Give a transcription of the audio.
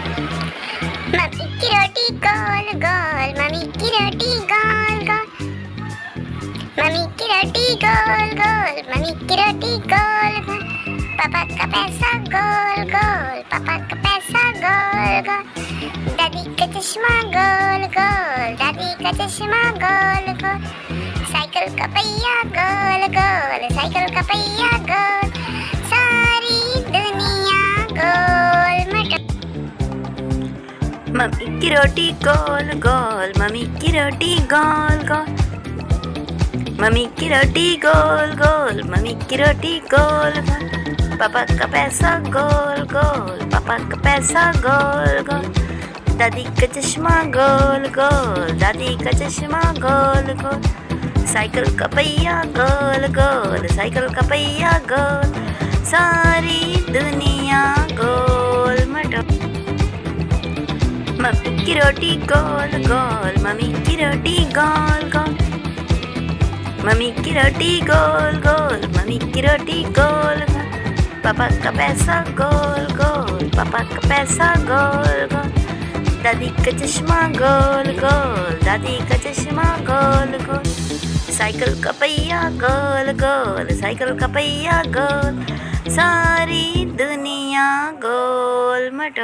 Mummy की रोटी गोल गोल, mummy की रोटी गोल गोल, mummy की रोटी गोल गोल, मम्मी की रोटी गोल गोल। पापा का पैसा गोल गोल, पापा का पैसा गोल गोल। दादी का चश्मा गोल गोल, दादी का चश्मा गोल गोल। साइकिल का पहिया गोल गोल, साइकिल का पहिया गोल। सारी दुनिया गोल मटोल। मम्मी की रोटी गोल गोल, मम्मी की रोटी गोल गोल, मम्मी की रोटी गोल गोल, मम्मी की रोटी गोल गोल। पापा का पैसा गोल गोल, पापा का पैसा गोल गोल। दादी का चश्मा गोल गोल, दादी का चश्मा गोल गोल। साइकिल का पहिया गोल गोल, साइकिल का पहिया गोल। सारी दुनिया गोल मटोल। मम्मी की रोटी गोल गोल, मम्मी की रोटी गोल गोल, मम्मी की रोटी गोल गोल, मम्मी की रोटी गोल गोल। पापा का पैसा गोल गोल, पापा का पैसा गोल गोल। दादी का चश्मा गोल गोल, दादी का चश्मा गोल गोल। साइकिल का पहिया गोल गोल, साइकिल का पहिया गोल। सारी दुनिया गोल मटोल।